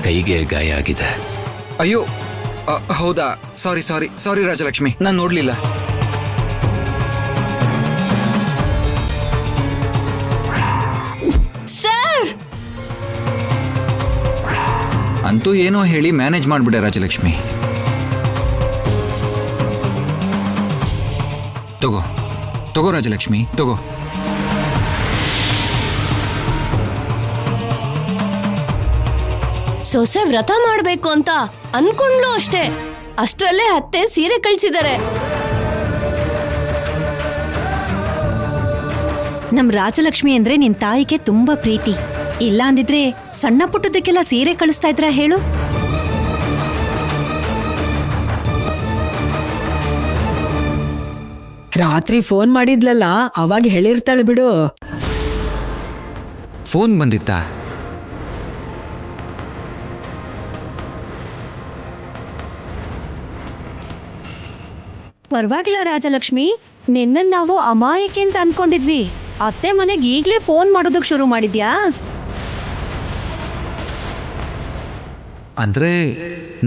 ಕೈಗೆ ಗಾಯ ಆಗಿದೆ. ಅಯ್ಯೋ ಹೌದಾ, ಸಾರಿ ಸಾರಿ ಸಾರಿ ರಾಜಲಕ್ಷ್ಮಿ, ನಾನು ನೋಡ್ಲಿಲ್ಲ. ಸರ್ ಅಂತೂ ಏನೋ ಹೇಳಿ ಮ್ಯಾನೇಜ್ ಮಾಡ್ಬಿಡೆ ರಾಜಲಕ್ಷ್ಮಿ. ತಗೋ ತಗೋ ರಾಜಲಕ್ಷ್ಮಿ, ತಗೋ. ಸೊಸೆ ವ್ರತ ಮಾಡ್ಬೇಕು ಅಂತ ಅನ್ಕೊಂಡ್ಲು ಅಷ್ಟೇ, ಅಷ್ಟರಲ್ಲೇ ಅತ್ತೆ ಸೀರೆ ಕಳ್ಸಿದಾರೆ. ನಮ್ ರಾಜಲಕ್ಷ್ಮಿ ಅಂದ್ರೆ ನಿನ್ ತಾಯಿಗೆ ತುಂಬಾ ಪ್ರೀತಿ. ಇಲ್ಲ ಅಂದಿದ್ರೆ ಸಣ್ಣ ಪುಟ್ಟದಕ್ಕೆಲ್ಲ ಸೀರೆ ಕಳಿಸ್ತಾ ಇದ್ರ ಹೇಳು. ರಾತ್ರಿ ಫೋನ್ ಮಾಡಿದ್ಲಲ್ಲ, ಅವಾಗ ಹೇಳಿರ್ತಾಳೆ ಬಿಡು. ಫೋನ್ ಬಂದಿತ್ತಾ? ಪರವಾಗಿಲ್ಲ ರಾಜಲಕ್ಷ್ಮಿ, ನಿನ್ನ ನಾವು ಅಮಾಯಕಿ ಅಂತ ಅನ್ಕೊಂಡಿದ್ವಿ. ಅತ್ತೆ ಮನೆಗೆ ಈಗ್ಲೇ ಫೋನ್ ಮಾಡೋದಕ್ ಶುರು ಮಾಡಿದ್ಯಾ? ಅಂದ್ರೆ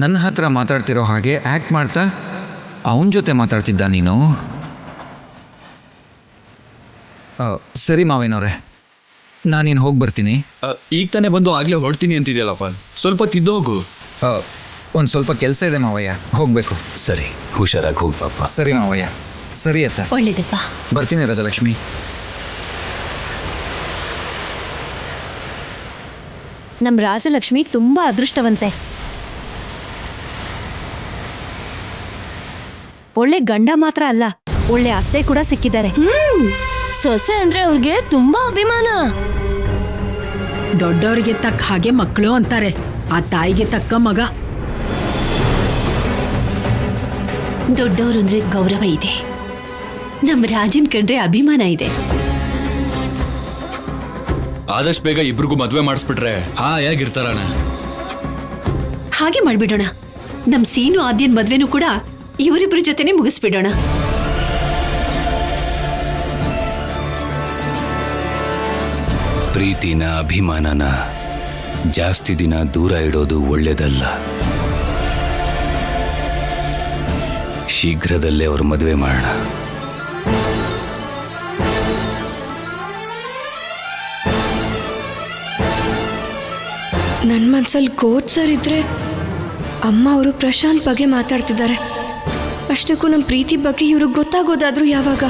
ನನ್ನ ಹತ್ರ ಮಾತಾಡ್ತಿರೋ ಹಾಗೆ ಆಕ್ಟ್ ಮಾಡ್ತಾ ಅವನ ಜೊತೆ ಮಾತಾಡ್ತಿದ್ದ ನೀನು? ಸರಿ ಮಾವೇನವ್ರೆ, ನಾನಿನ್ ಹೋಗಿ ಬರ್ತೀನಿ. ಈಗ ತಾನೇ ಬಂದು ಆಗ್ಲೇ ಹೊರಡ್ತೀನಿ ಅಂತಿದ್ಯಲ್ಲಪ್ಪ, ಸ್ವಲ್ಪ ತಿದ್ದು ಹೋಗು. ಒಂದು ಸ್ವಲ್ಪ ಕೆಲಸ ಇದೆ ಮಾವಯ್ಯ, ಹೋಗ್ಬೇಕು. ಸರಿ, ಹುಷಾರಾಗಿ ಹೋಗಿ ಪಾಪ. ಸರಿ ಮಾವಯ್ಯ, ಸರಿ ಅತ್ತ. ಒಳ್ಳೇದಪ್ಪ, ಬರ್ತೀನಿ ರಾಜಲಕ್ಷ್ಮಿ. ನಮ್ ರಾಜಲಕ್ಷ್ಮಿ ತುಂಬಾ ಅದೃಷ್ಟವಂತೆ. ಒಳ್ಳೆ ಗಂಡ ಮಾತ್ರ ಅಲ್ಲ, ಒಳ್ಳೆ ಅತ್ತೆ ಕೂಡ ಸಿಕ್ಕಿದ್ದಾರೆ. ಸೊಸೆ ಅಂದ್ರೆ ಅವ್ರಿಗೆ ತುಂಬಾ ಅಭಿಮಾನ. ದೊಡ್ಡವರಿಗೆ ತಕ್ಕ ಹಾಗೆ ಮಕ್ಕಳು ಅಂತಾರೆ, ಆ ತಾಯಿಗೆ ತಕ್ಕ ಮಗ. ದೊಡ್ಡವರು ಅಂದ್ರೆ ಗೌರವ ಇದೆ, ನಮ್ ರಾಜನ್ ಕಂಡ್ರೆ ಅಭಿಮಾನ ಇದೆ. ಆದಷ್ಟು ಬೇಗ ಇಬ್ರಿಗೂ ಮದ್ವೆ ಮಾಡಿಸ್ಬಿಟ್ರೆ ಹಾಯಾಗಿರ್ತಾರಣ. ಹಾಗೆ ಮಾಡ್ಬಿಡೋಣ, ನಮ್ ಸೀನು ಆದ್ಯನ್ ಮದ್ವೆನೂ ಕೂಡ ಇವರಿಬ್ರ ಜೊತೆನೆ ಮುಗಿಸ್ಬಿಡೋಣ. ಪ್ರೀತಿನ ಅಭಿಮಾನನ ಜಾಸ್ತಿ ದಿನ ದೂರ ಇಡೋದು ಒಳ್ಳೇದಲ್ಲ. ಶೀಘ್ರದಲ್ಲೇ ಅವ್ರ ಮದುವೆ ಮಾಡೋಣ. ನನ್ನ ಮನ್ಸಲ್ಲಿ ಕೋಚ್ ಸರ್ ಇದ್ರೆ, ಅಮ್ಮ ಅವರು ಪ್ರಶಾಂತ್ ಬಗ್ಗೆ ಮಾತಾಡ್ತಿದ್ದಾರೆ. ಅಷ್ಟಕ್ಕೂ ನಮ್ಮ ಪ್ರೀತಿ ಬಗ್ಗೆ ಇವ್ರಿಗೆ ಗೊತ್ತಾಗೋದಾದ್ರೂ ಯಾವಾಗ?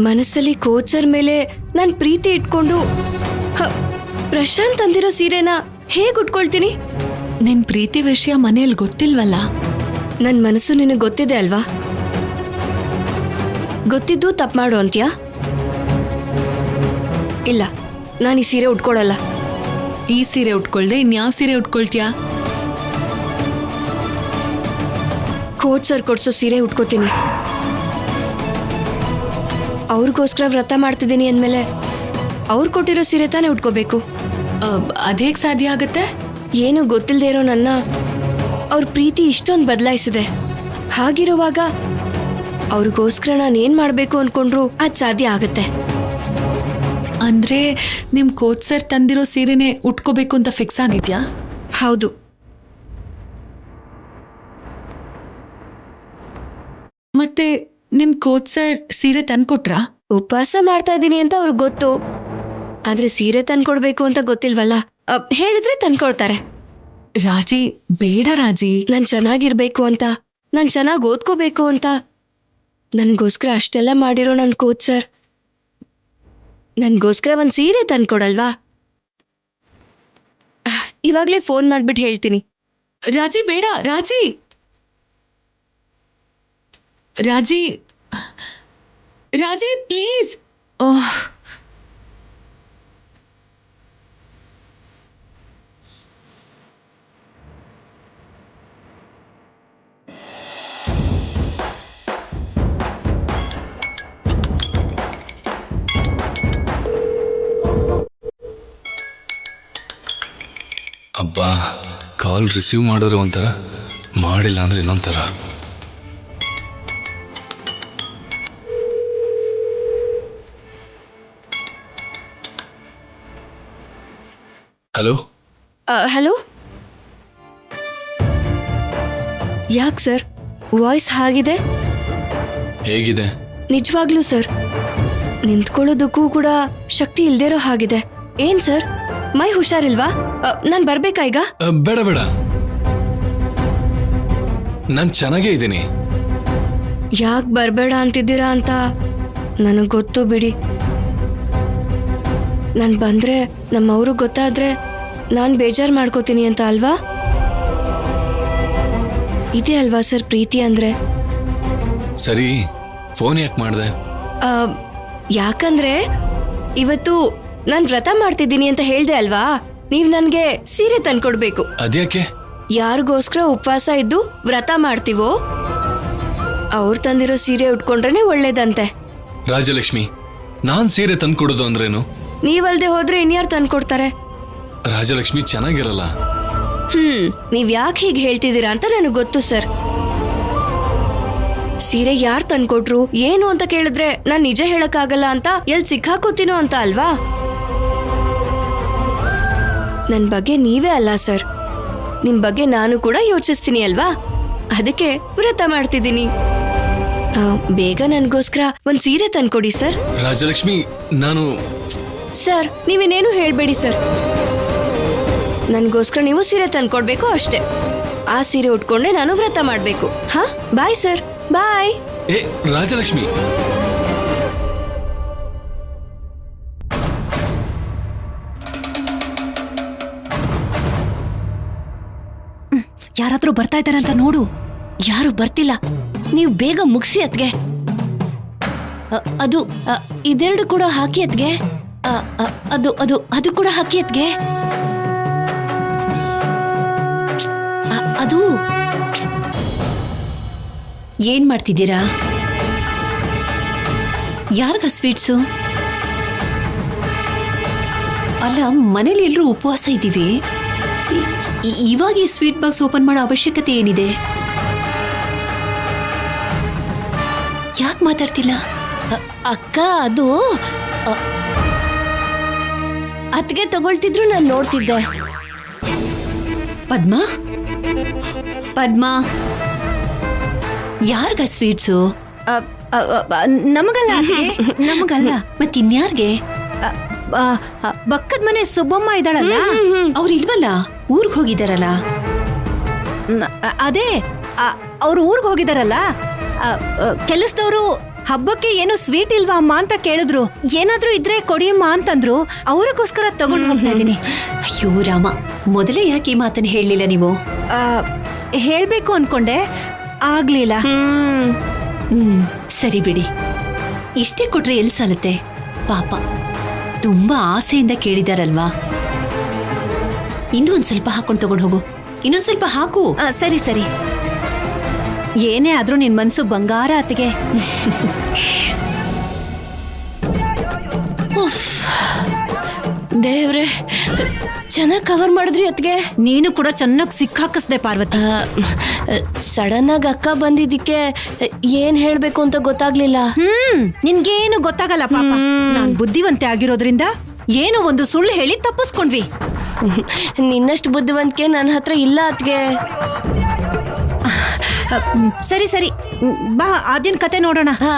ಮನಸ್ಸಲ್ಲಿ ಕೋಚ್ ಸರ್ ಮೇಲೆ ನಾನು ಪ್ರೀತಿ ಇಟ್ಕೊಂಡು ಪ್ರಶಾಂತ್ ಅಂದಿರೋ ಸೀರೆನ ಹೇಗೆ ಉಟ್ಕೊಳ್ತೀನಿ? ನಿನ್ ಪ್ರೀತಿ ವಿಷಯ ಮನೆಯಲ್ಲಿ ಗೊತ್ತಿಲ್ವಲ್ಲ? ನನ್ನ ಮನಸ್ಸು ನಿನಗೆ ಗೊತ್ತಿದೆ ಅಲ್ವಾ? ಗೊತ್ತಿದ್ದು ತಪ್ಪು ಮಾಡು ಅಂತ್ಯಾ? ಇಲ್ಲ, ನಾನು ಈ ಸೀರೆ ಉಟ್ಕೊಳ್ಳಲ್ಲ. ಈ ಸೀರೆ ಉಟ್ಕೊಳ್ದೆ ಇನ್ಯಾವ ಸೀರೆ ಉಟ್ಕೊಳ್ತೀಯಾ? ಕೋಚ್ ಸರ್ ಕೊಡ್ಸೋ ಸೀರೆ ಉಟ್ಕೋತೀನಿ. ಅವ್ರಿಗೋಸ್ಕರ ವ್ರತ ಮಾಡ್ತಿದ್ದೀನಿ ಅಂದಮೇಲೆ ಅವ್ರು ಕೊಟ್ಟಿರೋ ಸೀರೆ ತಾನೇ ಉಟ್ಕೋಬೇಕು. ಅದೇಗ್ ಸಾಧ್ಯ ಆಗತ್ತೆ? ಏನು ಗೊತ್ತಿಲ್ಲದೆ ಇರೋ ನನ್ನ ಅವ್ರ ಪ್ರೀತಿ ಇಷ್ಟೊಂದು ಬದಲಾಯಿಸಿದೆ. ಹಾಗಿರುವಾಗ ಅವ್ರಿಗೋಸ್ಕರ ನಾನು ಏನು ಮಾಡಬೇಕು ಅಂದ್ಕೊಂಡ್ರು ಅದು ಸಾಧ್ಯ ಆಗುತ್ತೆ. ಅಂದ್ರೆ ನಿಮ್ ಕೋಚ್ ಸರ್ ತಂದಿರೋ ಸೀರೆನೆ ಉಟ್ಕೋಬೇಕು ಅಂತ ಫಿಕ್ಸ್ ಆಗಿದ್ಯಾ? ಹೌದು. ಮತ್ತೆ ನಿಮ್ ಕೋಚ್ ಸರ್ ಸೀರೆ ತಂದ್ಕೊಟ್ರಾ? ಉಪವಾಸ ಮಾಡ್ತಾ ಇದ್ದೀನಿ ಅಂತ ಅವ್ರಿಗೆ ಗೊತ್ತು, ಆದ್ರೆ ಸೀರೆ ತಂದ್ಕೊಡ್ಬೇಕು ಅಂತ ಗೊತ್ತಿಲ್ವಲ್ಲ. ಹೇಳಿದ್ರೆ ತಂದ್ಕೊಡ್ತಾರೆ. ರಾಜಿ, ಬೇಡ ರಾಜಿ. ನಾನ್ ಚೆನ್ನಾಗಿರ್ಬೇಕು ಅಂತ, ನಾನ್ ಚೆನ್ನಾಗಿ ಓದ್ಕೋಬೇಕು ಅಂತ ನನ್ಗೋಸ್ಕರ ಅಷ್ಟೆಲ್ಲ ಮಾಡಿರೋ ನನ್ ಕೋಚ್ ಸರ್ ನನ್ಗೋಸ್ಕರ ಒಂದ್ ಸೀರೆ ತಂದ್ಕೊಡಲ್ವಾ? ಇವಾಗ್ಲೇ ಫೋನ್ ಮಾಡ್ಬಿಟ್ಟು ಹೇಳ್ತೀನಿ. ರಾಜಿ ಬೇಡ, ರಾಜಿ. ರಾಜಿ, ರಾಜಿ ಪ್ಲೀಸ್. ಓಹ್, ಅಬ್ಬಾ, ಕಾಲ್ ರಿಸೀವ್ ಮಾಡಿದ್ರೆ ಒಂಥರ, ಮಾಡಿಲ್ಲ ಅಂದ್ರೆ ಇನ್ನೊಂಥರ. ಹಲೋ. ಹಲೋ, ಯಾಕೆ ಸರ್ ವಾಯ್ಸ್ ಹಾಗಿದೆ? ಹೇಗಿದೆ? ನಿಜವಾಗ್ಲೂ ಸರ್, ನಿಂತ್ಕೊಳ್ಳೋದಕ್ಕೂ ಕೂಡ ಶಕ್ತಿ ಇಲ್ದಿರೋ ಹಾಗಿದೆ. ಏನ್ ಸರ್, ಮೈ ಹುಷಾರಿಲ್ವಾ? ನಾನ್ ಬರ್ಬೇಕಾ ಈಗ? ಬೇಡ ಬೇಡ, ನಾನು ಚೆನ್ನಾಗೇ ಇದ್ದೀನಿ. ಯಾಕೆ ಬರ್ಬೇಡ ಅಂತಿದ್ದೀರಾ ಅಂತ ನನಗೆ ಗೊತ್ತು ಬಿಡಿ. ನಾನು ಬಂದ್ರೆ ನಮ್ಮವ್ರು ಗೊತ್ತಾದ್ರೆ ನಾನು ಬೇಜಾರು ಮಾಡ್ಕೋತೀನಿ ಅಂತ ಅಲ್ವಾ? ಇದೇ ಅಲ್ವಾ ಸರ್ ಪ್ರೀತಿ ಅಂದ್ರೆ? ಸರಿ, ಫೋನ್ ಯಾಕೆ ಮಾಡಿದೆ? ಯಾಕಂದ್ರೆ ಇವತ್ತು ನಾನು ವ್ರತ ಮಾಡ್ತಿದ್ದೀನಿ ಅಂತ ಹೇಳ್ದೆ ಅಲ್ವಾ? ನೀವ್ ನನ್ಗೆ ಸೀರೆ ತಂದ್ಕೊಡ್ಬೇಕು. ಅದ್ಯಾಕೆ? ಯಾರಿಗೋಸ್ಕರ ಉಪವಾಸ ಇದ್ದು ವ್ರತ ಮಾಡ್ತೀವೋ ಅವ್ರು ತಂದಿರೋ ಸೀರೆ ಉಟ್ಕೊಂಡ್ರೇನೆ ಒಳ್ಳೇದಂತೆ. ರಾಜಲಕ್ಷ್ಮಿ, ನಾನ್ ಸೀರೆ ತಂದ್ಕೊಡೋದು ಅಂದ್ರೇನು? ನೀವಲ್ದೆ ಹೋದ್ರೆ ಇನ್ಯಾರು ತಂದ್ಕೊಡ್ತಾರೆ? ರಾಜಲಕ್ಷ್ಮಿ ಚೆನ್ನಾಗಿರಲ್ಲ. ನೀವ್ ಯಾಕೆ ಹೀಗೆ ಹೇಳ್ತಿದ್ದೀರಾ ಅಂತ ನನಗೆ ಗೊತ್ತು ಸರ್. ಸೀರೆ ಯಾರು ತಂದ್ಕೊಟ್ರು ಏನು ಅಂತ ಕೇಳಿದ್ರೆ ನಾನ್ ನಿಜ ಹೇಳಕ್ಕಾಗಲ್ಲ ಅಂತ ಎಲ್ಲಿ ಸಿಕ್ಕಾಕೋತೀನೋ ಅಂತ ಅಲ್ವಾ? ನನ್ ಬಗ್ಗೆ ನೀವೇ ಅಲ್ಲ ಸರ್, ನಿಮ್ ಬಗ್ಗೆ ನಾನು ಕೂಡ ಯೋಚಿಸ್ತೀನಿ ಅಲ್ವಾ? ಅದಕ್ಕೆ ವ್ರತ ಮಾಡ್ತಿದ್ದೀನಿ. ಬೇಗ ನನ್ಗೋಸ್ಕರ ಒಂದ್ ಸೀರೆ ತಂದ್ಕೊಡಿ ಸರ್. ರಾಜಲಕ್ಷ್ಮಿ, ನಾನು... ಸರ್, ನೀವೇನೇನು ಹೇಳ್ಬೇಡಿ ಸರ್. ನನ್ಗೋಸ್ಕರ ನೀವು ಸೀರೆ ತಂದ್ಕೊಡ್ಬೇಕು ಅಷ್ಟೇ. ಆ ಸೀರೆ ಉಟ್ಕೊಂಡೆ ನಾನು ವ್ರತ ಮಾಡ್ಬೇಕು. ಹಾ, ಬಾಯ್ ಸರ್, ಬಾಯ್. ಏ ರಾಜಲಕ್ಷ್ಮಿ, ಯಾರಾದ್ರೂ ಬರ್ತಾ ಇದ್ದಾರೆ ಅಂತ ನೋಡು. ಯಾರು ಬರ್ತಿಲ್ಲ, ನೀವು ಬೇಗ ಮುಗಿಸಿ ಅತ್ಗೆ. ಅದು ಇದೆರಡು ಕೂಡ ಹಾಕಿ ಅತ್ಗೆ. ಅದು ಅದು ಅದು ಕೂಡ ಹಾಕಿ ಅತ್ಗೆ. ಅದು ಏನ್ ಮಾಡ್ತಿದ್ದೀರಾ? ಯಾರ್ಗ ಸ್ವೀಟ್ಸು? ಅಲ್ಲ, ಮನೇಲಿ ಎಲ್ಲರೂ ಉಪವಾಸ ಇದ್ದೀವಿ. ಇವಾಗ ಈ ಸ್ವೀಟ್ ಬಾಕ್ಸ್ ಓಪನ್ ಮಾಡೋ ಅವಶ್ಯಕತೆ ಏನಿದೆ? ಯಾಕೆ ಮಾತಾಡ್ತಿಲ್ಲ? ಅಕ್ಕ, ಅದು ಅತ್ಗೆ ತಗೊಳ್ತಿದ್ರು ನಾನು ನೋಡ್ತಿದ್ದೆ. ಪದ್ಮಾ, ಪದ್ಮಾ, ಯಾರ್ಗ ಸ್ವೀಟ್ಸು? ನಮಗಲ್ಲ, ನಮಗಲ್ಲ. ಮತ್ತಿನ್ಯಾರ್ಗೆ? ಪಕ್ಕದ ಮನೆ ಸುಬ್ಬಮ್ಮ ಇದ್ದಾಳಲ್ಲ, ಅವ್ರು ಇಲ್ವಲ್ಲ, ಊರ್ಗ್ ಹೋಗಿದಾರಲ್ಲ. ಅದೇ ಅವ್ರು ಊರ್ಗ್ ಹೋಗಿದಾರಲ್ಲ. ಕೆಲಸದವರು ಹಬ್ಬಕ್ಕೆ ಏನು ಸ್ವೀಟ್ ಇಲ್ವಾ ಅಮ್ಮ ಅಂತ ಕೇಳಿದ್ರು. ಏನಾದ್ರೂ ಇದ್ರೆ ಕೊಡಿಯಮ್ಮ ಅಂತಂದ್ರು. ಅವ್ರಿಗೋಸ್ಕರ ತಗೊಂಡು ಹೋಗ್ತಾ ಇದೀನಿ. ಅಯ್ಯೋ ರಾಮ, ಮೊದಲೇ ಯಾಕೆ ಈ ಮಾತನ್ನ ಹೇಳಲಿಲ್ಲ ನೀವು? ಹೇಳ್ಬೇಕು ಅನ್ಕೊಂಡೆ, ಆಗ್ಲಿಲ್ಲ. ಸರಿ ಬಿಡಿ, ಇಷ್ಟೇ ಕೊಟ್ರೆ ಎಲ್ಲಿ ಸಾಲತ್ತೆ? ಪಾಪ, ತುಂಬಾ ಆಸೆಯಿಂದ ಕೇಳಿದಾರಲ್ವಾ. ಇನ್ನೂ ಒಂದ್ ಸ್ವಲ್ಪ ಹಾಕೊಂಡು ತಗೊಂಡು ಹೋಗು. ಇನ್ನೊಂದ್ ಸ್ವಲ್ಪ ಹಾಕು. ಸರಿ ಸರಿ. ಏನೇ ಆದ್ರೂ ನಿನ್ ಮನ್ಸು ಬಂಗಾರ ಅತ್ತಿಗೆ. ದೇವ್ರೆ, ಚೆನ್ನಾಗಿ ಕವರ್ ಮಾಡಿದ್ರಿ ಅತ್ಗೆ. ನೀನು ಕೂಡ ಚೆನ್ನಾಗಿ ಸಿಕ್ಕಾಕಿಸ್ದೆ ಪಾರ್ವತಿ. ಸಡನ್ ಆಗಿ ಅಕ್ಕ ಬಂದಿದ್ದಕ್ಕೆ ಏನ್ ಹೇಳ್ಬೇಕು ಅಂತ ಗೊತ್ತಾಗ್ಲಿಲ್ಲ. ನಿನ್ಗೇನು ಗೊತ್ತಾಗಲ್ಲ ಪಾಪ. ನಾನ್ ಬುದ್ಧಿವಂತೆ ಆಗಿರೋದ್ರಿಂದ ಏನು ಒಂದು ಸುಳ್ಳು ಹೇಳಿ ತಪ್ಪಿಸ್ಕೊಂಡ್ವಿ. ನಿನ್ನಷ್ಟು ಬುದ್ಧಿವಂತಿಕೆ ನನ್ನ ಹತ್ರ ಇಲ್ಲ ಅತ್ಗೆ. ಸರಿ ಸರಿ ಬಾ ಆದ್ಯನ್ ಕತೆ ನೋಡೋಣ. ಹಾ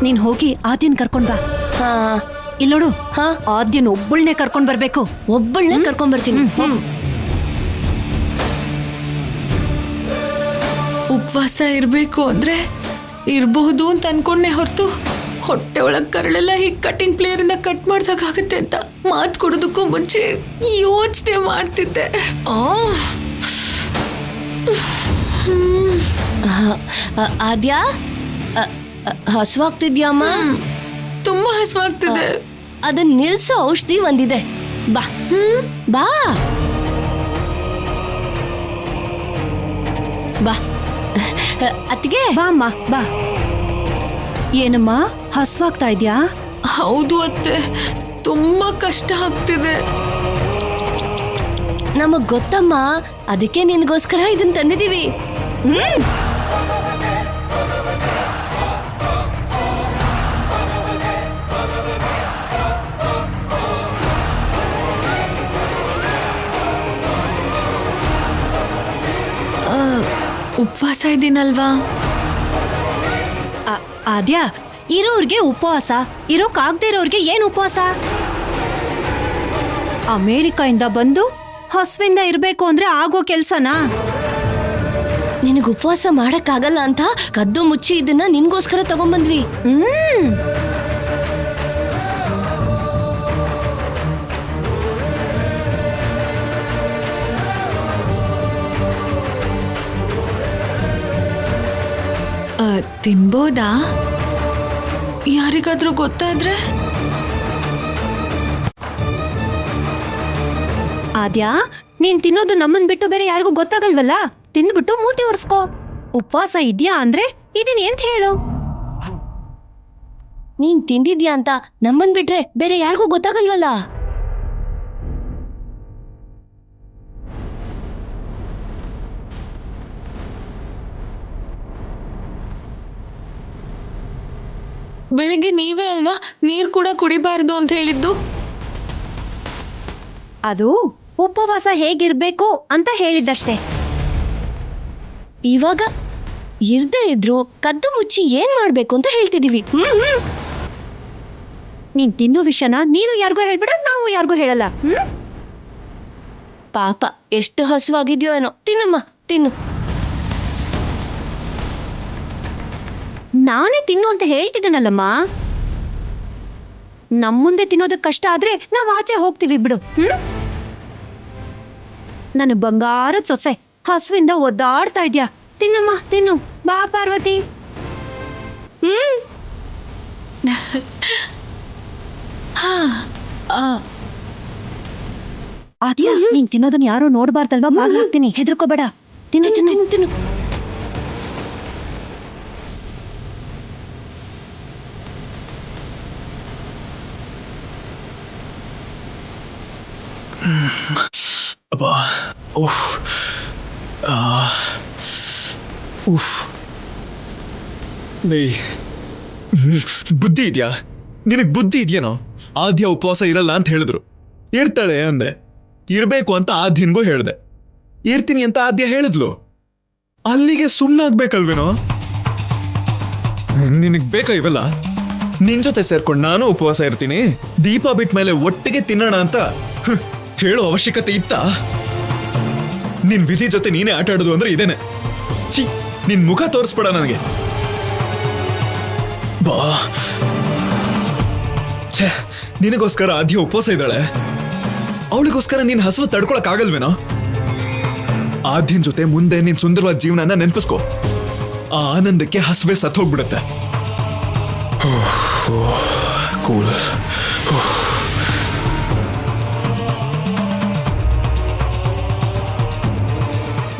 ನೀನ್ ಹೋಗಿ ಆದ್ಯನ್ ಕರ್ಕೊಂಡ್ ಬಾ. ಹಾ ಇಲ್ಲೋಡು, ಹಾ ಆದ್ಯನ್ ಒಬ್ಬಳನ್ನೇ ಕರ್ಕೊಂಡ್ ಬರ್ಬೇಕು. ಒಬ್ಬಳನ್ನೇ ಕರ್ಕೊಂಡ್ ಬರ್ತೀನಿ. ಉಪವಾಸ ಇರಬೇಕು ಅಂದ್ರೆ ಇರಬಹುದು ಅಂತ ಅನ್ಕೊಂಡೆ ಹೊರತು ಹೊಟ್ಟೆ ಒಳಗ್ ಕರಳೆಲ್ಲ ಹೀಗೆ ಕಟಿಂಗ್ ಪ್ಲೇಯರ್ ಇಂದ ಕಟ್ ಮಾಡ್ದಾಗತ್ತೆ ಅಂತ ಮಾತು ಕೊಡೋದಕ್ಕೂ ಮುಂಚೆ ಯೋಚನೆ ಮಾಡ್ತಿದ್ದೆ. ಆದ್ಯಾ ಹಸುವಾಗ್ತಿದ್ಯಮ್ಮ? ತುಂಬಾ ಹಸುವಾಗ್ತಿದೆ. ಅದನ್ನ ನಿಲ್ಸೋ ಔಷಧಿ ಒಂದಿದೆ, ಬಾ. ಬಾ ಬಾ ಅತ್ತಿಗೆ. ಬಾ ಅಮ್ಮ ಬಾ. ಏನಮ್ಮ ಹಸ್ವಾಗ್ತಾ ಇದ್ಯಾ? ಹೌದು ಅತ್ತೆ, ತುಂಬಾ ಕಷ್ಟ ಆಗ್ತಿದೆ. ನಮಗ್ ಗೊತ್ತಮ್ಮ, ಅದಕ್ಕೆ ನಿನ್ಗೋಸ್ಕರ ಇದನ್ನ ತಂದಿದೀವಿ. ಉಪವಾಸ ಇದ್ದೀನಲ್ವಾ? ಆದ್ಯಾ, ಇರೋರ್ಗೆ ಉಪವಾಸ, ಇರೋಕಾಗ್ದೇ ಇರೋರ್ಗೆ ಏನ್ ಉಪವಾಸ? ಅಮೇರಿಕಾಯಿಂದ ಬಂದು ಹಸ್ವಿಂದ ಇರ್ಬೇಕು ಅಂದ್ರೆ ಆಗೋ ಕೆಲ್ಸನಾ? ನಿನಗ್ ಉಪವಾಸ ಮಾಡಕ್ಕಾಗಲ್ಲ ಅಂತ ಕದ್ದು ಮುಚ್ಚಿ ಇದನ್ನ ನಿನ್ಗೋಸ್ಕರ ತಗೊಂಡ್ಬಂದ್ವಿ. ತಿನ್ಬೋದಾ? ಯಾರಿಗಾದ್ರೂ ಗೊತ್ತಾದ್ರೆ? ಆದ್ಯಾ, ನೀನ್ ತಿನ್ನೋದು ನಮ್ಮನ್ ಬಿಟ್ಟು ಬೇರೆ ಯಾರಿಗೂ ಗೊತ್ತಾಗಲ್ವಲ್ಲ? ತಿಂದ್ಬಿಟ್ಟು ಮೂತಿ ಒರೆಸ್ಕೋ. ಉಪವಾಸ ಇದ್ಯಾ ಅಂದ್ರೆ ಇದನ್ ಎಂತ ಹೇಳು? ನೀನ್ ತಿಂದಿದ್ಯಾ ಅಂತ ನಮ್ಮನ್ ಬಿಟ್ರೆ ಬೇರೆ ಯಾರಿಗೂ ಗೊತ್ತಾಗಲ್ವಲ್ಲ? ಬೆಳಿಗ್ಗೆ ನೀವೇ ಅಲ್ವಾ ನೀರ್ ಕೂಡ ಕುಡಿಬಾರ್ದು ಅಂತ ಹೇಳಿದ್ದು? ಅದು ಉಪವಾಸ ಹೇಗಿರ್ಬೇಕು ಅಂತ ಹೇಳಿದ್ದಷ್ಟೇ. ಇವಾಗ ಇರ್ದೇ ಇದ್ರು ಕದ್ದು ಮುಚ್ಚಿ ಏನ್ ಮಾಡ್ಬೇಕು ಅಂತ ಹೇಳ್ತಿದೀವಿ. ನೀನ್ ತಿನ್ನೋ ವಿಷಯನ ನೀನು ಯಾರಿಗೂ ಹೇಳ್ಬೇಡ, ನಾವು ಯಾರಿಗೂ ಹೇಳಲ್ಲ. ಪಾಪ ಎಷ್ಟು ಹಸುವಾಗಿದ್ಯೋ ಏನೋ. ತಿನ್ನಮ್ಮ, ತಿನ್ನು. ನಾನೇ ತಿನ್ನು ಅಂತ ಹೇಳ್ತಿದ್ದೇನಲ್ಲಮ್ಮ. ನಮ್ ಮುಂದೆ ತಿನ್ನೋದಕ್ ಕಷ್ಟ ಆದ್ರೆ ನಾವ್ ಆಚೆ ಹೋಗ್ತೀವಿ ಬಿಡು. ನನ್ನ ಬಂಗಾರದ ಸೊಸೆ ಹಸುವಿಂದ ಒದ್ದಾಡ್ತಾ ಇದ್ಯಾ. ತಿನ್ನಮ್ಮ, ತಿನ್ನು. ಬಾ ಪಾರ್ವತಿ. ಆದ್ಯಾ, ನೀನ್ ತಿನ್ನೋದನ್ನ ಯಾರು ನೋಡ್ಬಾರ್ದಲ್ವಾ? ಬಾಗ್ಲಾಗ್ತೀನಿ, ಹೆದರ್ಕೋಬೇಡ. ತಿನ್ನು ತಿನ್ನು ತಿನ್ನು. ಅಬ್ಬಾ, ಉಫ್, ಉಫ್. ಬುದ್ಧಿ ಇದೆಯಾ ನಿನಗ್? ಬುದ್ಧಿ ಇದೆಯೇನೋ? ಆದ್ಯ ಉಪವಾಸ ಇರಲ್ಲ ಅಂತ ಹೇಳಿದ್ರು, ಇರ್ತಾಳೆ ಅಂದೆ. ಇರ್ಬೇಕು ಅಂತ ಆದ್ಯನ್ಗೂ ಹೇಳ್ದೆ, ಇರ್ತೀನಿ ಅಂತ ಆದ್ಯ ಹೇಳಿದ್ಲು. ಅಲ್ಲಿಗೆ ಸುಮ್ಮನಾಗ್ಬೇಕಲ್ವೇನೋ? ನಿನಗ್ ಬೇಕಾ ಇವೆಲ್ಲ? ನಿನ್ ಜೊತೆ ಸೇರ್ಕೊಂಡು ನಾನು ಉಪವಾಸ ಇರ್ತೀನಿ, ದೀಪ ಬಿಟ್ಟ ಮೇಲೆ ಒಟ್ಟಿಗೆ ತಿನ್ನೋಣ ಅಂತ ಹೇಳೋ ಅವಶ್ಯಕತೆ ಇತ್ತಾ? ನಿನ್ ವಿಧಿ ಜೊತೆ ನೀನೇ ಆಟ ಆಡೋದು ಅಂದ್ರೆ ಇದೇನೆ. ಛೀ, ನಿನ್ ಮುಖ ತೋರಿಸ್ಬೇಡ ನನಗೆ. ಬಾ. ಛೇ, ನಿನಗೋಸ್ಕರ ಆದ್ಯ ಉಪವಾಸ ಇದ್ದಾಳೆ, ಅವಳಿಗೋಸ್ಕರ ನೀನ್ ಹಸುವು ತಡ್ಕೊಳಕ್ ಆಗಲ್ವೇನೋ? ಆದ್ಯನ್ ಜೊತೆ ಮುಂದೆ ನಿನ್ ಸುಂದರವಾದ ಜೀವನನ ನೆನಪಿಸ್ಕೋ. ಆ ಆನಂದಕ್ಕೆ ಹಸುವೆ ಸತ್ತೋಗ್ಬಿಡುತ್ತೆ. ಕೂಲ್.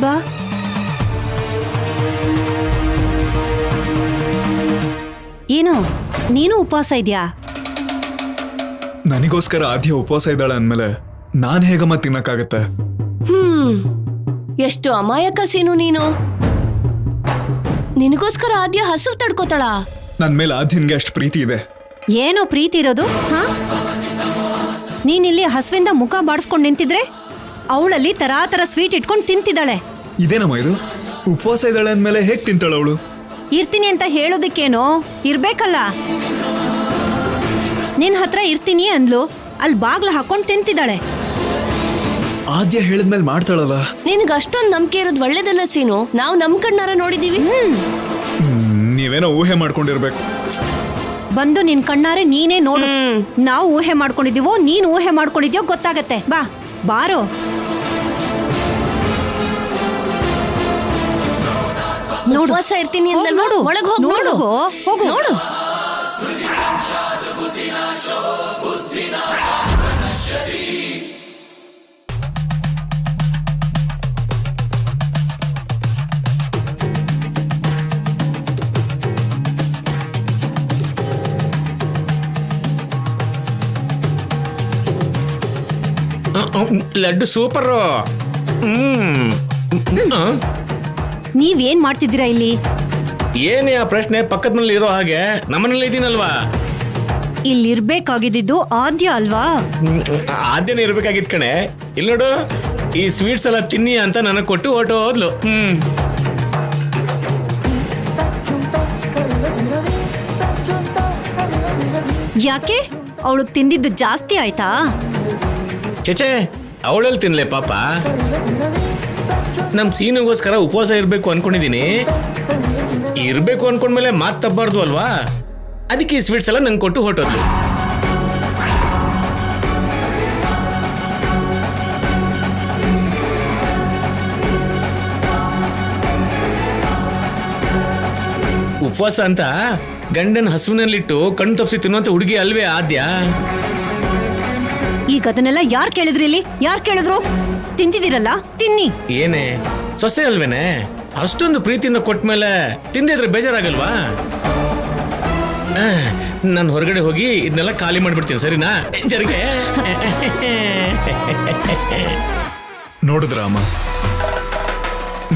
ಬಾ. ಏನು ನೀನು ಉಪವಾಸ ಇದ್ಯಾ? ನನಗೋಸ್ಕರ ಆದ್ಯ ಉಪವಾಸ ಇದ್ದಾಳೆ ಅಂದ್ಮೇಲೆ ನಾನ್ ಹೇಗಮ್ಮ ತಿನ್ನಕ್ಕಾಗತ್ತೆ? ಎಷ್ಟು ಅಮಾಯಕ ಸೀನು ನೀನು. ನಿನಗೋಸ್ಕರ ಆದ್ಯ ಹಸು ತಡ್ಕೋತಾಳ? ನನ್ ಮೇಲೆ ಆದ್ಯನ್ಗೆ ಅಷ್ಟು ಪ್ರೀತಿ ಇದೆ, ಏನೋ ಪ್ರೀತಿ ಇರೋದು ಹಾ? ನೀನಿಲ್ಲಿ ಹಸುವಿಂದ ಮುಖ ಬಾಡಿಸ್ಕೊಂಡು ನಿಂತಿದ್ರೆ ಅವಳಲ್ಲಿ ತರಾತರ ಸ್ವೀಟ್ ಇಟ್ಕೊಂಡು ತಿಂತಿದ್ದಾಳೆ. ಇದೇನಮ್ಮ ಇದು? ಉಪವಾಸ ಇದ್ದಾಳೆ ಅಂದ್ಮೇಲೆ ಹೇಗ್ ತಿಂತಾಳ ಅವಳು? ಇರ್ತೀನಿ ಅಂತ ಹೇಳೋದಕ್ಕೇನೋ ಇರ್ಬೇಕಲ್ಲ. ನಿನ್ ಹತ್ರ ಇರ್ತೀನಿ ಅಂದ್ಲು, ಅಲ್ಲಿ ಬಾಗ್ಲು ಹಾಕೊಂಡು ತಿಂತಿದ್ದಾಳೆ. ಆದ್ಯ ಹೇಳಿದ್ಮೇಲೆ ಮಾಡ್ತಾಳಲ್ಲ. ನಿನ್ಗೆ ಅಷ್ಟೊಂದು ನಂಬಿಕೆ ಇರೋದು ಒಳ್ಳೇದಲ್ಲ ಸೀನು. ನಾವು ನಮ್ ಕಣ್ಣಾರ ನೋಡಿದೀವಿ. ನೀವೇನೋ ಊಹೆ ಮಾಡ್ಕೊಂಡಿರ್ಬೇಕು. ಬಂದು ನಿನ್ ಕಣ್ಣಾರೆ ನೀನೇ ನೋಡು. ನಾವು ಊಹೆ ಮಾಡ್ಕೊಂಡಿದೀವೋ ನೀನ್ ಊಹೆ ಮಾಡ್ಕೊಂಡಿದ್ಯೋ ಗೊತ್ತಾಗತ್ತೆ. ಬಾ ಬಾರೋ. ಉಪವಾಸ ಇರ್ತೀನಿ ಅಂದಲ್ವಾ? ನೋಡು, ಒಳಗ್ ಹೋಗ್ ನೋಡು. ಹೋಗು. ನೋಡು. ಲಡ್ಡು ಸೂಪರು. ನೀವೇನ್ ಮಾಡ್ತಿದ್ದೀರಾ ಇಲ್ಲಿ? ಏನೇ ಆ ಪ್ರಶ್ನೆ? ಪಕ್ಕದ ಮನೇಲಿ ಇರೋ ಹಾಗೆ ನಮ್ಮನೇಲಿ ಇದೀನಲ್ವಾ. ಇಲ್ಲಿರ್ಬೇಕಾಗಿದ್ದು ಆದ್ಯ ಅಲ್ವಾ? ಆದ್ಯನೇ ಇರ್ಬೇಕಾಗಿದ್ ಕಣೆ. ಇಲ್ಲಿ ನೋಡು, ಈ ಸ್ವೀಟ್ಸ್ ಎಲ್ಲ ತಿನ್ನಿ ಅಂತ ನನಗೆ ಕೊಟ್ಟು ಹೊರಟು ಹೋದ್ಲು. ಯಾಕೆ ಅವಳು ತಿಂದಿದ್ದು ಜಾಸ್ತಿ ಆಯ್ತಾ? ಚೇಚೆ, ಅವಳಲ್ಲಿ ತಿನ್ಲೆ ಪಾಪ. ನಮ್ ಸೀನಿಗೋಸ್ಕರ ಉಪವಾಸ ಇರ್ಬೇಕು ಅನ್ಕೊಂಡಿದೀನಿ. ಇರ್ಬೇಕು ಅನ್ಕೊಂಡ್ಮೇಲೆ ಮಾತು ತಪ್ಪಬಾರ್ದು ಅಲ್ವಾ? ಅದಕ್ಕೆ ಈ ಸ್ವೀಟ್ಸ್ ಎಲ್ಲ ನಂಗೆ ಕೊಟ್ಟು ಹೊರಟೋದ್ಲು. ಉಪವಾಸ ಅಂತ ಗಂಡನ ಹಸುವಿನಲ್ಲಿಟ್ಟು ಕಣ್ಣು ತಪ್ಪಿಸಿ ತಿನ್ನುವಂತ ಹುಡುಗಿ ಅಲ್ವೇ ಆದ್ಯ? ಈಗ ಅದನ್ನೆಲ್ಲ ಯಾರು ಕೇಳಿದ್ರಿ ಇಲ್ಲಿ? ಯಾರು ಕೇಳಿದ್ರು? ತಿಂತಿದ್ದೀರಲ್ಲ, ತಿನ್ನಿ. ಏನೇ ಸೊಸೆ ಅಲ್ವೇನೆ? ಅಷ್ಟೊಂದು ಪ್ರೀತಿಯಿಂದ ಕೊಟ್ಮೇಲೆ ತಿಂದಿದ್ರೆ ಬೇಜಾರಾಗಲ್ವಾ? ನಾನು ಹೊರಗಡೆ ಹೋಗಿ ಇದನ್ನೆಲ್ಲ ಖಾಲಿ ಮಾಡ್ಬಿಡ್ತೀನಿ, ಸರಿನಾ? ಜರಿಗೆ ನೋಡಿದ್ರ ಅಮ್ಮ,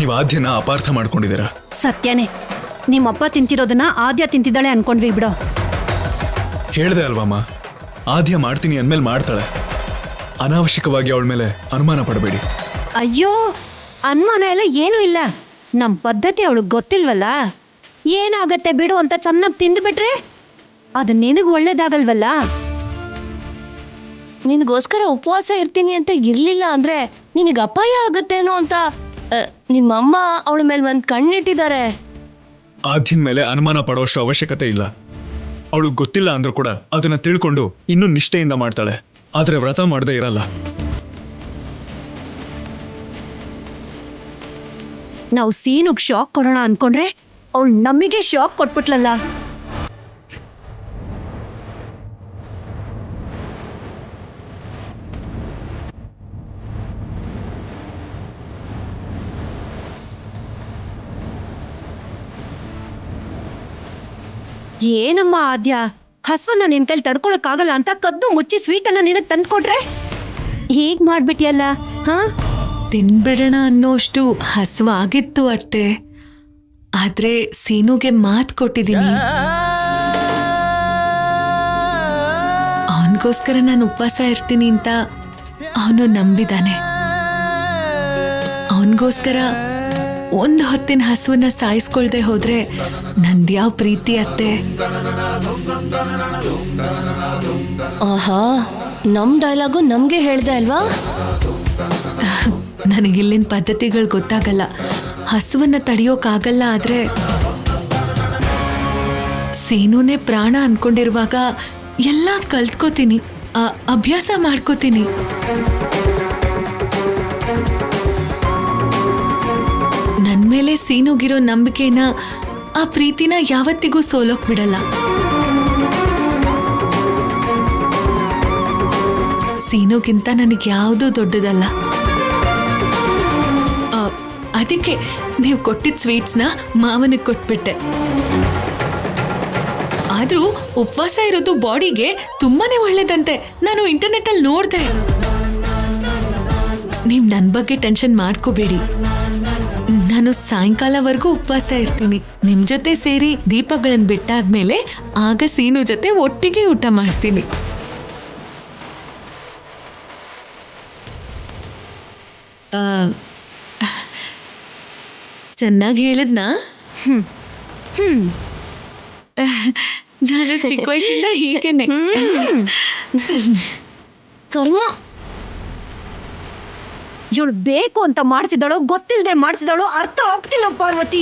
ನೀವು ಆದ್ಯನ ಅಪಾರ್ಥ ಮಾಡ್ಕೊಂಡಿದ್ದೀರಾ. ಸತ್ಯನೇ, ನಿಮ್ಮಪ್ಪ ತಿಂತಿರೋದನ್ನ ಆದ್ಯ ತಿಂತಿದ್ದಾಳೆ ಅನ್ಕೊಂಡ್ವಿ ಬಿಡೋ. ಹೇಳ್ದೆ ಅಲ್ವಮ್ಮ, ಆದ್ಯ ಮಾಡ್ತೀನಿ ಅಂದ್ಮೇಲೆ ಮಾಡ್ತಾಳೆ. ಅನಾವಶ್ಯಕವಾಗಿ ಅವಳ ಮೇಲೆ ಅನುಮಾನ ಪಡಬೇಡಿ. ಅಯ್ಯೋ, ಅನುಮಾನ ಎಲ್ಲ ಏನೂ ಇಲ್ಲ. ನಮ್ಮ ಪದ್ಧತಿ ಅವಳಿಗೆ ಗೊತ್ತಿಲ್ವಲ್ಲ. ಏನಾಗತ್ತೆ ಬಿಡು ಅಂತ ಚೆನ್ನಾಗಿ ತಿಂದುಬಿಟ್ರೆ ಅದು ನಿನಗೆ ಒಳ್ಳೇದಾಗಲ್ವಲ್ಲ. ನಿನಗೋಸ್ಕರ ಉಪವಾಸ ಇರ್ತೀನಿ ಅಂತ ಇರ್ಲಿಲ್ಲ ಅಂದ್ರೆ ನಿನಗೆ ಅಪಾಯ ಆಗತ್ತೇನೋ ಅಂತ ನಿಮ್ಮಮ್ಮ ಅವಳ ಮೇಲೆ ಒಂದು ಕಣ್ಣಿಟ್ಟಿದ್ದಾರೆ. ಆದ್ಯನ ಮೇಲೆ ಅನುಮಾನ ಪಡೋಷ್ಟು ಅವಶ್ಯಕತೆ ಇಲ್ಲ. ಅವಳು ಗೊತ್ತಿಲ್ಲ ಅಂದ್ರೂ ಕೂಡ ಅದನ್ನ ತಿಳ್ಕೊಂಡು ಇನ್ನೂ ನಿಷ್ಠೆಯಿಂದ ಮಾಡ್ತಾಳೆ. ಆದ್ರೆ ವ್ರತ ಮಾಡದೇ ಇರಲ್ಲ. ನಾವು ಸೀನುಗ್ ಶಾಕ್ ಕೊಡೋಣ ಅನ್ಕೊಂಡ್ರೆ ಅವಳು ನಮಗೆ ಶಾಕ್ ಕೊಟ್ಬಿಟ್ಲಲ್ಲ. ಏನಮ್ಮ ಆದ್ಯ, ಹಸುವನ್ನ ನಿನ್ ಕೈಲಿ ತಡ್ಕೊಳಕ್ಕಾಗಲ್ಲ ಅಂತ ಕದ್ದು ಮುಚ್ಚಿ ಸ್ವೀಟನ್ನ ನಿನಗೆ ತಂದ್ಕೊಟ್ರೆ ಹೀಗ್ ಮಾಡ್ಬಿಟ್ಟಿಯಲ್ಲ. ಹಾ, ತಿನ್ಬಿಡೋಣ ಅನ್ನೋಷ್ಟು ಹಸುವಾಗಿತ್ತು ಅತ್ತೆ. ಆದ್ರೆ ಸೀನುಗೆ ಮಾತು ಕೊಟ್ಟಿದ್ದೀನಿ. ಅವನಿಗೋಸ್ಕರ ನಾನು ಉಪವಾಸ ಇರ್ತೀನಿ ಅಂತ ಅವನು ನಂಬಿದಾನೆ. ಅವನಿಗೋಸ್ಕರ ಒಂದು ಹೊತ್ತಿನ ಹಸುವನ್ನ ಸಾಯಿಸ್ಕೊಳ್ದೆ ಹೋದ್ರೆ ನಂದ್ಯಾವ ಪ್ರೀತಿ ಅತ್ತೆ. ಆಹಾ, ನಮ್ ಡೈಲಾಗು ನಮ್ಗೆ ಹೇಳ್ದೆ ಅಲ್ವಾ? ನನಗಿಲ್ಲಿನ ಪದ್ಧತಿಗಳು ಗೊತ್ತಾಗಲ್ಲ. ಹಸುವನ್ನ ತಡೆಯೋಕ್ಕಾಗಲ್ಲ. ಆದ್ರೆ ಸೀನುನೇ ಪ್ರಾಣ ಅನ್ಕೊಂಡಿರುವಾಗ ಎಲ್ಲ ಕಲ್ತ್ಕೋತೀನಿ, ಅಭ್ಯಾಸ ಮಾಡ್ಕೋತೀನಿ. ನನ್ ಮೇಲೆ ಸೀನುಗಿರೋ ನಂಬಿಕೆನ, ಆ ಪ್ರೀತಿನ ಯಾವತ್ತಿಗೂ ಸೋಲೋಕ್ ಬಿಡಲ್ಲ. ಸೀನುಗಿಂತ ನನಗೆ ಯಾವುದೂ ದೊಡ್ಡದಲ್ಲ. ಅದಕ್ಕೆ ನೀವು ಕೊಟ್ಟಿದ್ದ ಸ್ವೀಟ್ಸ್ನ ಮಾವನಿಗೆ ಕೊಟ್ಬಿಟ್ಟೆ. ಆದ್ರೂ ಉಪವಾಸ ಇರೋದು ಬಾಡಿಗೆ ತುಂಬಾನೇ ಒಳ್ಳೇದಂತೆ. ನಾನು ಇಂಟರ್ನೆಟ್ಟಲ್ಲಿ ನೋಡಿದೆ. ನೀವು ನನ್ನ ಬಗ್ಗೆ ಟೆನ್ಷನ್ ಮಾಡ್ಕೋಬೇಡಿ. ನನ್ನ ನಾನು ಸಾಯಂಕಾಲವರೆಗೂ ಉಪವಾಸ ಇರ್ತೀನಿ. ನಿಮ್ ಜೊತೆ ಸೇರಿ ದೀಪಗಳನ್ನ ಬಿಟ್ಟಾದ್ಮೇಲೆ ಆಗ ಸೀನು ಜೊತೆ ಒಟ್ಟಿಗೆ ಊಟ ಮಾಡ್ತೀನಿ. ಚೆನ್ನಾಗಿ ಹೇಳಿದ್ನಾ? ನಾನು ಚಿಕ್ಕ ವಯಸ್ಸಿಂದ ಹೀಗೇನೆ. ಇವಳು ಬೇಕು ಅಂತ ಮಾಡ್ತಿದ್ದಾಳೋ ಗೊತ್ತಿಲ್ಲದೆ ಮಾಡ್ತಿದ್ದಾಳೋ ಅರ್ಥ ಆಗ್ತಿಲ್ಲ ಪಾರ್ವತಿ.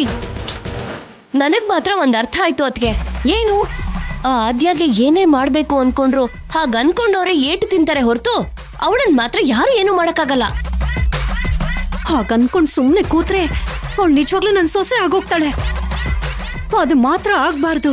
ನನಗ್ ಮಾತ್ರ ಒಂದ್ ಅರ್ಥ ಆಯ್ತು ಅದ್ಕೆ. ಏನು? ಆ ಆದ್ಯಾಗೆ ಏನೇ ಮಾಡ್ಬೇಕು ಅನ್ಕೊಂಡ್ರು ಹಾಗ ಅನ್ಕೊಂಡವ್ರೆ ಏಟು ತಿಂತಾರೆ ಹೊರತು ಅವಳನ್ ಮಾತ್ರ ಯಾರು ಏನು ಮಾಡಕ್ಕಾಗಲ್ಲ. ಹಾಗನ್ಕೊಂಡ್ ಸುಮ್ನೆ ಕೂತ್ರೆ ಅವಳು ನಿಜವಾಗ್ಲೂ ನನ್ ಸೊಸೆ ಆಗೋಗ್ತಾಳೆ. ಅದು ಮಾತ್ರ ಆಗ್ಬಾರ್ದು.